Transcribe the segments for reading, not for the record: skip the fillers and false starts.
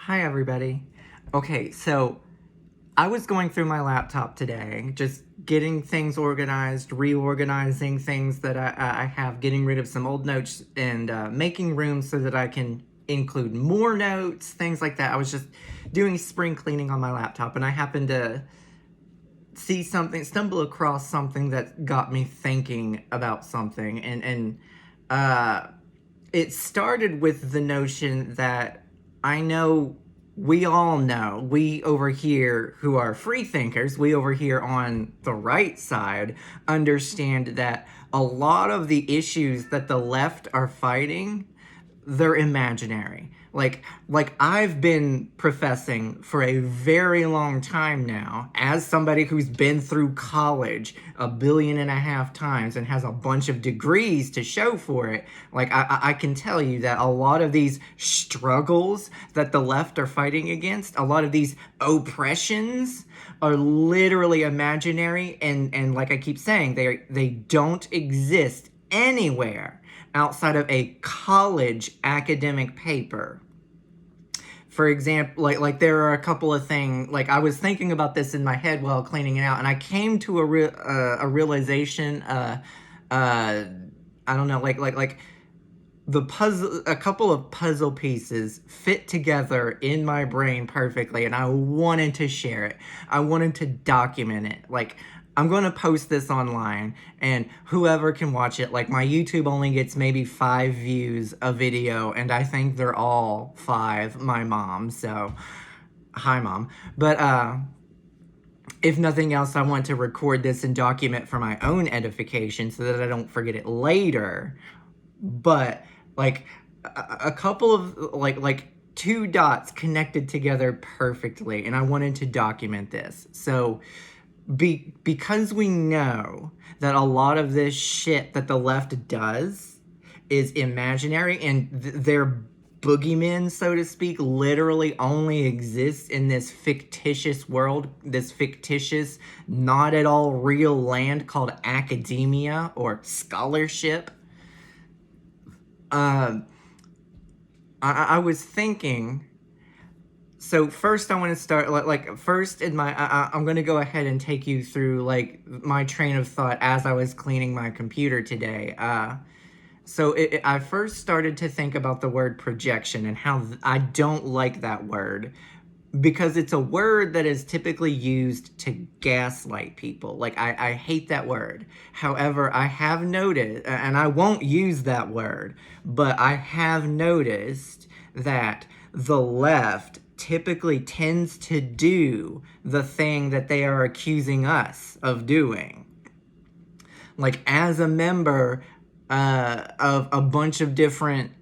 Hi, everybody. Okay, so I was going through my laptop today, just getting things organized, reorganizing things that I have, getting rid of some old notes, and making room so that I can include more notes, things like that. I was just doing spring cleaning on my laptop, and I happened to stumble across something that got me thinking about something, and it started with the notion that I know we all know, we over here who are free thinkers, we over here on the right side, understand that a lot of the issues that the left are fighting, they're imaginary. Like I've been professing for a very long time now, as somebody who's been through college 1.5 billion times and has a bunch of degrees to show for it. Like I can tell you that a lot of these struggles that the left are fighting against, a lot of these oppressions are literally imaginary, and like I keep saying, they don't exist anywhere outside of a college academic paper. For example, like there are a couple of things. Like I was thinking about this in my head while cleaning it out, and I came to a realization. I don't know, like the puzzle, a couple of puzzle pieces fit together in my brain perfectly, and I wanted to share it. I wanted to document it. Like, I'm going to post this online, and whoever can watch it. Like, my YouTube only gets maybe 5 views a video, and I think they're all 5 my mom. So hi, Mom. But if nothing else, I want to record this and document for my own edification so that I don't forget it later. But like a couple of like 2 dots connected together perfectly, and I wanted to document this. So because we know that a lot of this shit that the left does is imaginary, and their boogeymen, so to speak, literally only exist in this fictitious world, this fictitious, not at all real land called academia or scholarship. I was thinking. So first, I want to start like first in my. I'm going to go ahead and take you through like my train of thought as I was cleaning my computer today. So I first started to think about the word projection and how I don't like that word, because it's a word that is typically used to gaslight people. Like, I hate that word. However, I have noticed, and I won't use that word, but I have noticed that the left typically tends to do the thing that they are accusing us of doing. Like, as a member of a bunch of different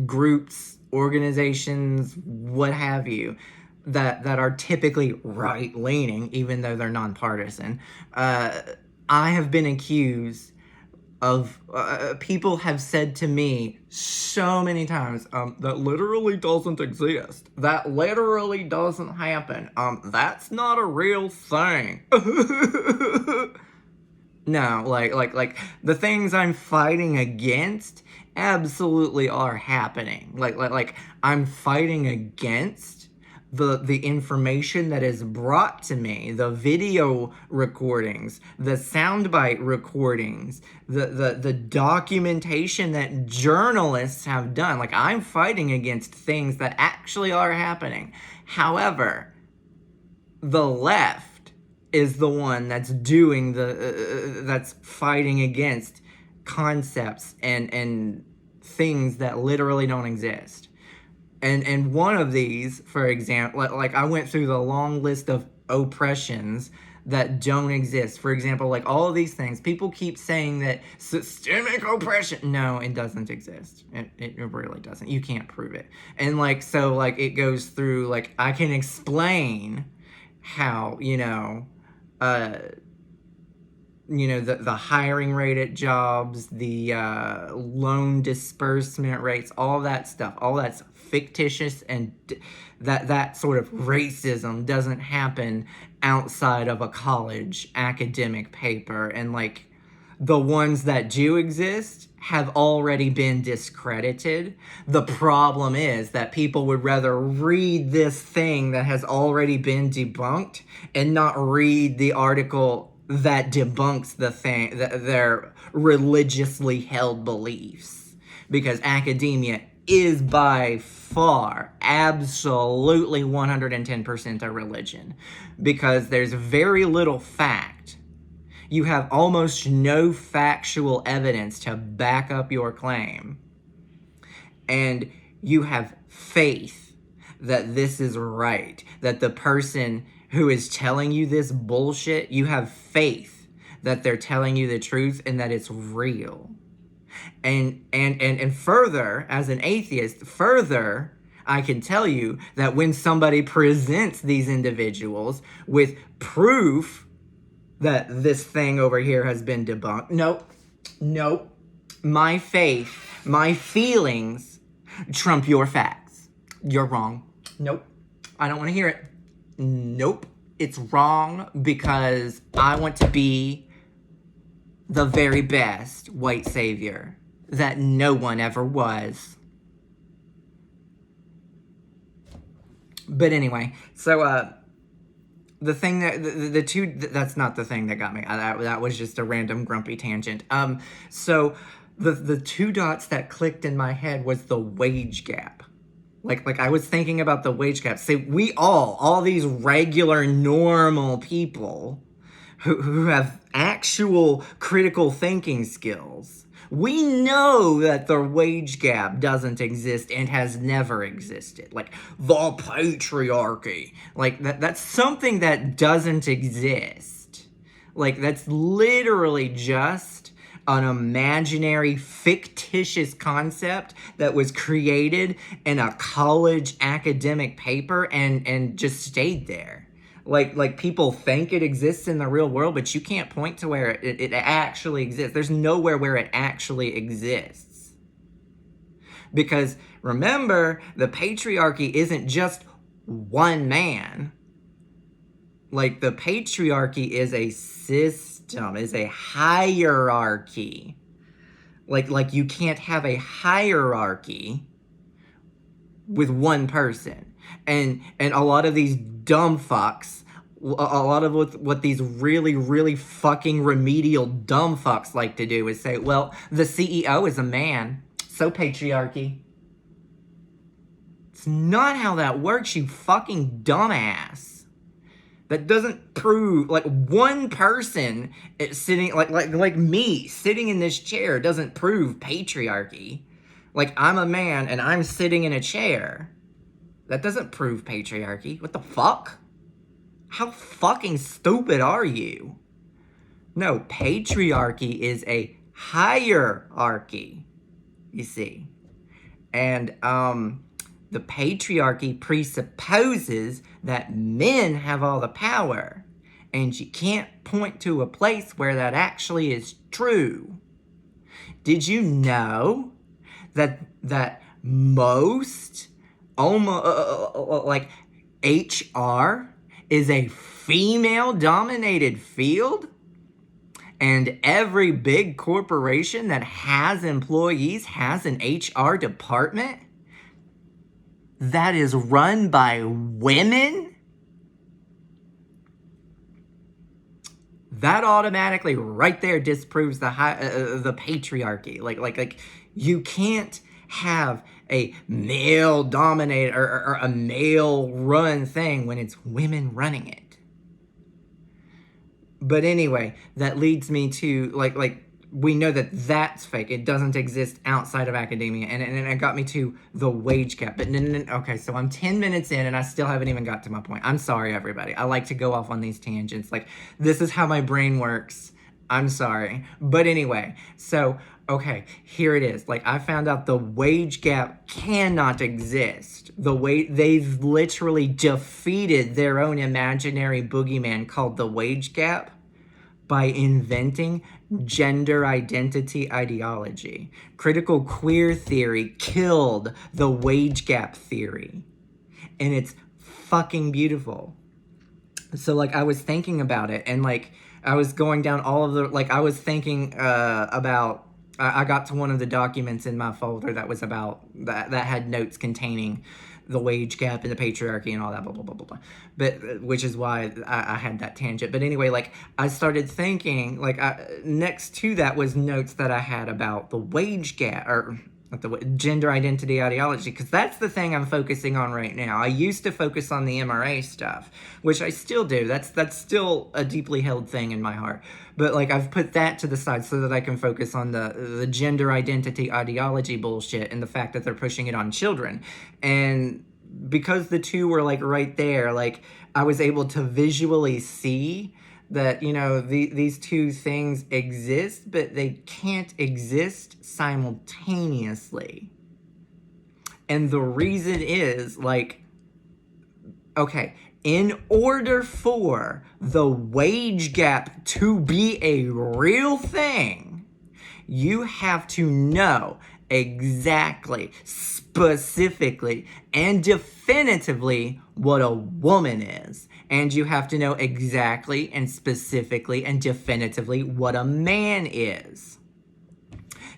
groups, organizations, what have you, that are typically right-leaning, even though they're nonpartisan, I have been accused of, people have said to me so many times, that literally doesn't exist. That literally doesn't happen. That's not a real thing. No, like the things I'm fighting against absolutely are happening. Like I'm fighting against the information that is brought to me, the video recordings, the soundbite recordings, the documentation that journalists have done. Like, I'm fighting against things that actually are happening. However, the left is the one that's doing that's fighting against concepts and things that literally don't exist. And one of these, for example, like I went through the long list of oppressions that don't exist. For example, like all of these things, people keep saying that systemic oppression. No, it doesn't exist. It really doesn't. You can't prove it. And like, so like it goes through, like, I can explain how, the hiring rate at jobs, the loan disbursement rates, all that stuff, all that's fictitious, and that sort of racism doesn't happen outside of a college academic paper. And like the ones that do exist have already been discredited. The problem is that people would rather read this thing that has already been debunked and not read the article that debunks the thing, their religiously held beliefs. Because academia is by far absolutely 110% a religion, because there's very little fact. You have almost no factual evidence to back up your claim, and you have faith that this is right, that the person who is telling you this bullshit, you have faith that they're telling you the truth and that it's real. And further, as an atheist, further, I can tell you that when somebody presents these individuals with proof that this thing over here has been debunked, nope, my faith, my feelings trump your facts. You're wrong. Nope, I don't want to hear it. Nope, it's wrong because I want to be the very best white savior that no one ever was. But anyway, so the thing that the two, that's not the thing that got me. That was just a random grumpy tangent. So the two dots that clicked in my head was the wage gap. Like I was thinking about the wage gap. Say we all these regular normal people who have actual critical thinking skills, we know that the wage gap doesn't exist and has never existed. Like the patriarchy, like that's something that doesn't exist. Like that's literally just an imaginary, fictitious concept that was created in a college academic paper and just stayed there. Like people think it exists in the real world, but you can't point to where it actually exists. There's nowhere where it actually exists. Because remember, the patriarchy isn't just one man. Like the patriarchy is a system, is a hierarchy. Like you can't have a hierarchy with one person. And a lot of these dumb fucks, a lot of what these really fucking remedial dumb fucks like to do is say, well, the CEO is a man, so patriarchy. It's not how that works, you fucking dumbass. That doesn't prove, like, one person sitting, like me, sitting in this chair doesn't prove patriarchy. Like, I'm a man and I'm sitting in a chair. That doesn't prove patriarchy. What the fuck? How fucking stupid are you? No, patriarchy is a hierarchy, you see. And the patriarchy presupposes that men have all the power. And you can't point to a place where that actually is true. Did you know that most like HR is a female-dominated field, and every big corporation that has employees has an HR department that is run by women? That automatically right there disproves the patriarchy. Like you can't have a male-dominated or a male-run thing when it's women running it. But anyway, that leads me to, like we know that that's fake. It doesn't exist outside of academia. And it got me to the wage gap. But okay, so I'm 10 minutes in and I still haven't even got to my point. I'm sorry, everybody. I like to go off on these tangents. Like, this is how my brain works. I'm sorry. But anyway, so, okay, here it is. Like, I found out the wage gap cannot exist. They've literally defeated their own imaginary boogeyman called the wage gap by inventing gender identity ideology. Critical queer theory killed the wage gap theory. And it's fucking beautiful. So, like, I was thinking about it, and, like, I was going down all of the, like, I was thinking about I got to one of the documents in my folder that was about that had notes containing the wage gap and the patriarchy and all that, blah blah blah blah blah. But which is why I had that tangent. But anyway, like I started thinking, like next to that was notes that I had about the wage gap, or not the gender identity ideology, because that's the thing I'm focusing on right now. I used to focus on the MRA stuff, which I still do. That's still a deeply held thing in my heart. But like I've put that to the side so that I can focus on the gender identity ideology bullshit and the fact that they're pushing it on children. And because the two were like right there, like I was able to visually see that, you know, these two things exist, but they can't exist simultaneously. And the reason is, like, okay, in order for the wage gap to be a real thing, you have to know exactly, specifically, and definitively what a woman is. And you have to know exactly and specifically and definitively what a man is.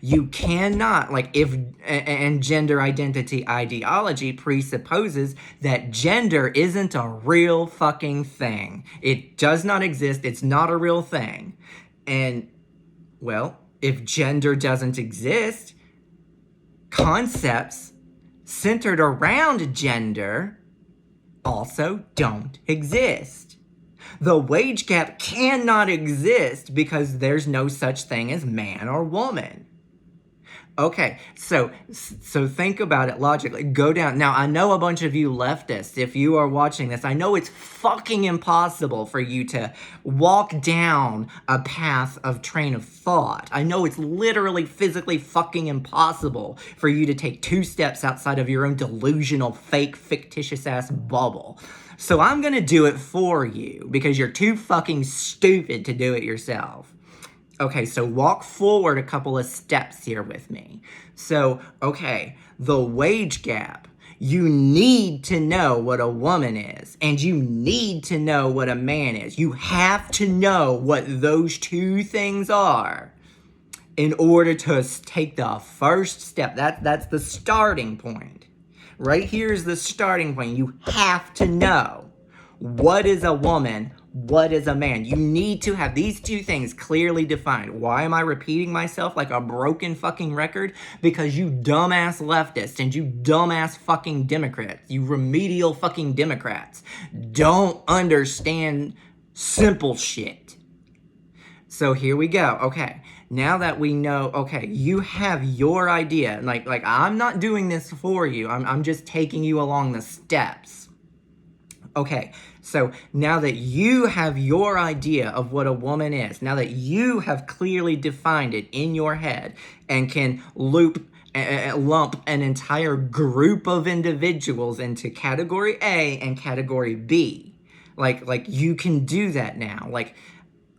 You cannot, like, and gender identity ideology presupposes that gender isn't a real fucking thing. It does not exist. It's not a real thing. And, well, if gender doesn't exist, concepts centered around gender also don't exist. The wage gap cannot exist because there's no such thing as man or woman. Okay, so think about it logically. Go down. Now, I know a bunch of you leftists, if you are watching this, I know it's fucking impossible for you to walk down a path of train of thought. I know it's literally physically fucking impossible for you to take 2 steps outside of your own delusional, fake, fictitious-ass bubble. So I'm gonna do it for you because you're too fucking stupid to do it yourself. Okay, so walk forward a couple of steps here with me. So, okay, the wage gap. You need to know what a woman is, and you need to know what a man is. You have to know what those two things are in order to take the first step. That's the starting point. Right here is the starting point. You have to know what is a woman, what is a man. You need to have these two things clearly defined. Why am I repeating myself like a broken fucking record? Because you dumbass leftists and you dumbass fucking Democrats, you remedial fucking Democrats, don't understand simple shit. So here we go. Okay, now that we know, okay, you have your idea. Like I'm not doing this for you. I'm just taking you along the steps. Okay, so now that you have your idea of what a woman is, now that you have clearly defined it in your head and can lump an entire group of individuals into category A and category B, like you can do that now. Like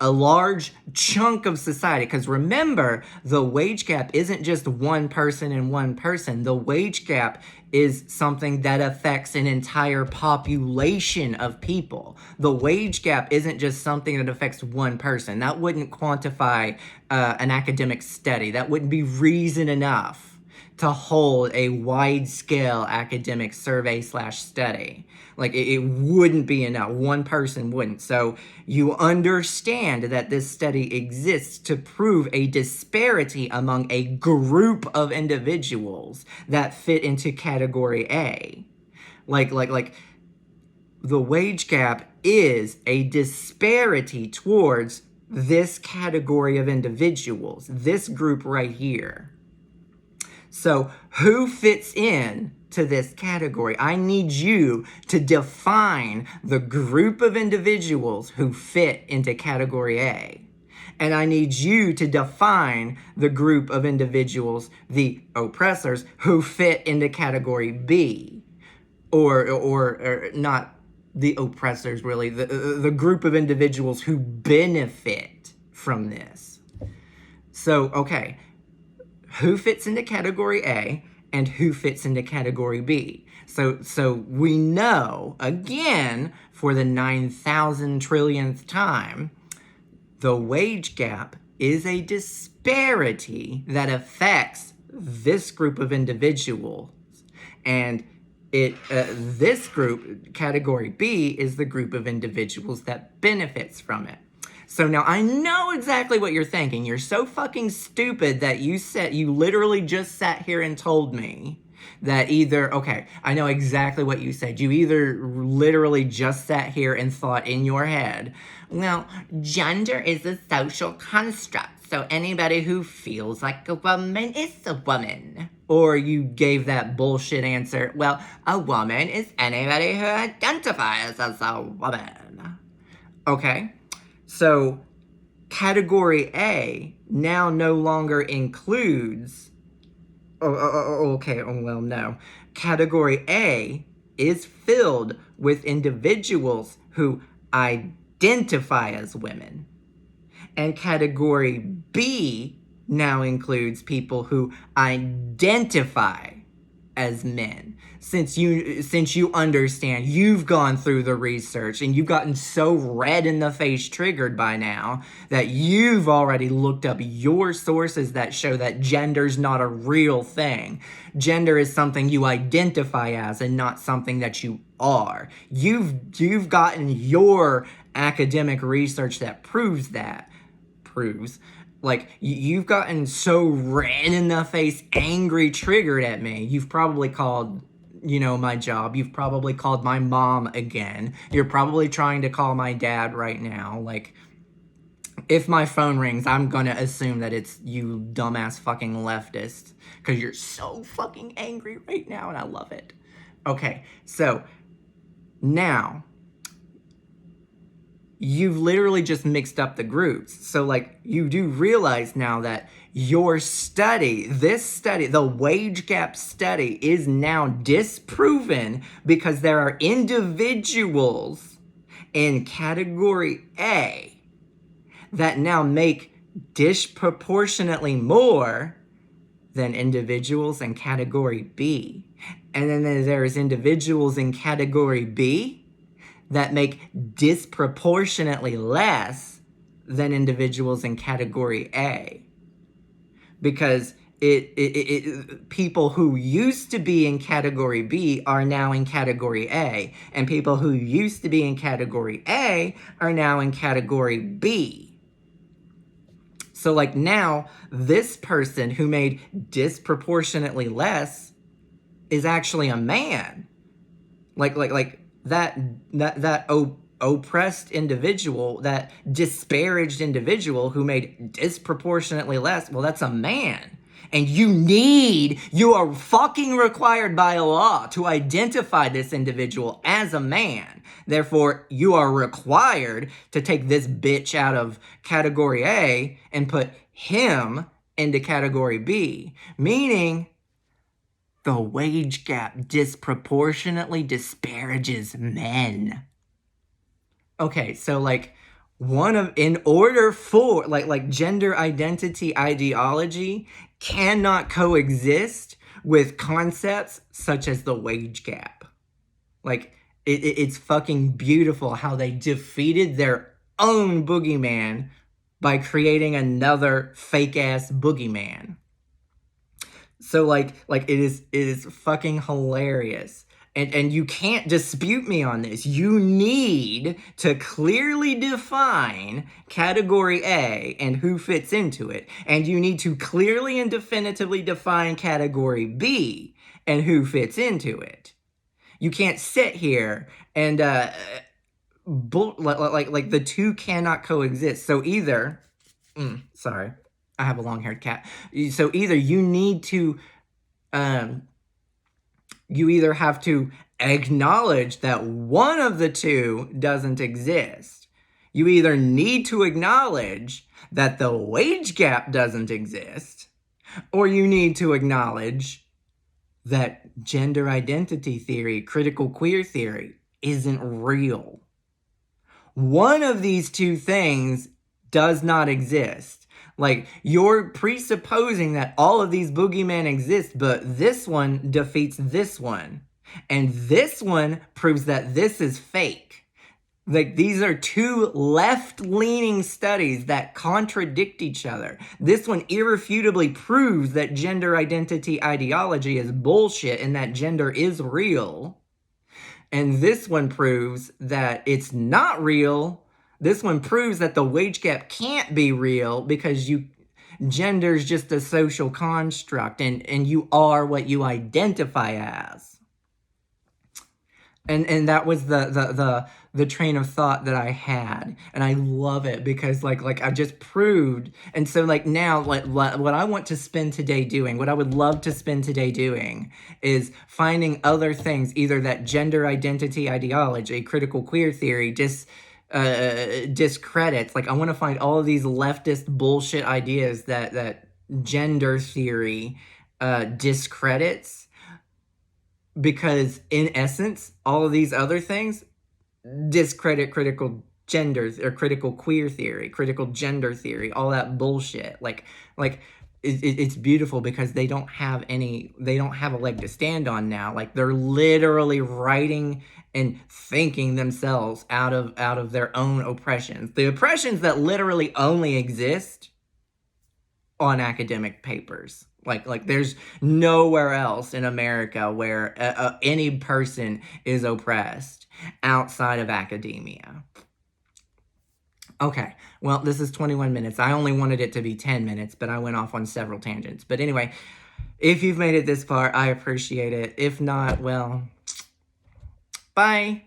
a large chunk of society, because remember, the wage gap isn't just one person and one person. The wage gap is something that affects an entire population of people. The wage gap isn't just something that affects one person. That wouldn't quantify an academic study. That wouldn't be reason enough to hold a wide-scale academic survey/study. Like, it wouldn't be enough. One person wouldn't. So you understand that this study exists to prove a disparity among a group of individuals that fit into category A. Like the wage gap is a disparity towards this category of individuals, this group right here. So who fits in to this category? I need you to define the group of individuals who fit into category A. And I need you to define the group of individuals, the oppressors, who fit into category B. Or not the oppressors, really, the group of individuals who benefit from this. So, okay, who fits into category A and who fits into category B? So we know, again, for the 9,000 trillionth time, the wage gap is a disparity disparity that affects this group of individuals. And this group, category B, is the group of individuals that benefits from it. So now I know exactly what you're thinking. You're so fucking stupid that you literally just sat here and told me that okay, I know exactly what you said. You either literally just sat here and thought in your head, well, gender is a social construct, so anybody who feels like a woman is a woman. Or you gave that bullshit answer, well, a woman is anybody who identifies as a woman. Okay? So, category A now no longer includes... no. Category A is filled with individuals who identify as women. And category B now includes people who identify as men. Since you understand, you've gone through the research and you've gotten so red in the face triggered by now that you've already looked up your sources that show that gender's not a real thing. Gender is something you identify as and not something that you are. You've gotten your academic research that proves that. Like, you've gotten so red in the face, angry, triggered at me. You've probably called, my job. You've probably called my mom again. You're probably trying to call my dad right now. Like, if my phone rings, I'm gonna assume that it's you dumbass fucking leftist. Because you're so fucking angry right now, and I love it. Okay, so, now... you've literally just mixed up the groups. So, you do realize now that your study, the wage gap study, is now disproven because there are individuals in category A that now make disproportionately more than individuals in category B. And then there's individuals in category B that make disproportionately less than individuals in category A. Because people who used to be in category B are now in category A, and people who used to be in category A are now in category B. So now this person who made disproportionately less is actually a man. That oppressed individual, that disparaged individual who made disproportionately less, well, that's a man. And you are fucking required by law to identify this individual as a man. Therefore, you are required to take this bitch out of category A and put him into category B. Meaning... the wage gap disproportionately disparages men. Okay, so in order for gender identity ideology cannot coexist with concepts such as the wage gap. It's fucking beautiful how they defeated their own boogeyman by creating another fake ass boogeyman. So it is fucking hilarious. And you can't dispute me on this. You need to clearly define category A and who fits into it. And you need to clearly and definitively define category B and who fits into it. You can't sit here and the two cannot coexist. So either sorry, I have a long-haired cat. So either you need to you either have to acknowledge that one of the two doesn't exist. You either need to acknowledge that the wage gap doesn't exist, or you need to acknowledge that gender identity theory, critical queer theory, isn't real. One of these two things does not exist. You're presupposing that all of these boogeymen exist, but this one defeats this one. And this one proves that this is fake. Like, these are two left-leaning studies that contradict each other. This one irrefutably proves that gender identity ideology is bullshit and that gender is real. And this one proves that it's not real. This one proves that the wage gap can't be real because gender is just a social construct, and you are what you identify as. And that was the train of thought that I had, and I love it because like I just proved. And so like now, like what I want to spend today doing, what I would love to spend today doing, is finding other things, either that gender identity ideology, critical queer theory, discredits. Like, I want to find all of these leftist bullshit ideas that gender theory discredits, because in essence all of these other things discredit critical gender or critical queer theory, critical gender theory, all that bullshit. It's beautiful because they don't have a leg to stand on now. Like, they're literally writing and thinking themselves out of their own oppressions, the oppressions that literally only exist on academic papers. Like there's nowhere else in America where any person is oppressed outside of academia. Okay, well, this is 21 minutes. I only wanted it to be 10 minutes, but I went off on several tangents. But anyway, if you've made it this far, I appreciate it. If not, well, bye.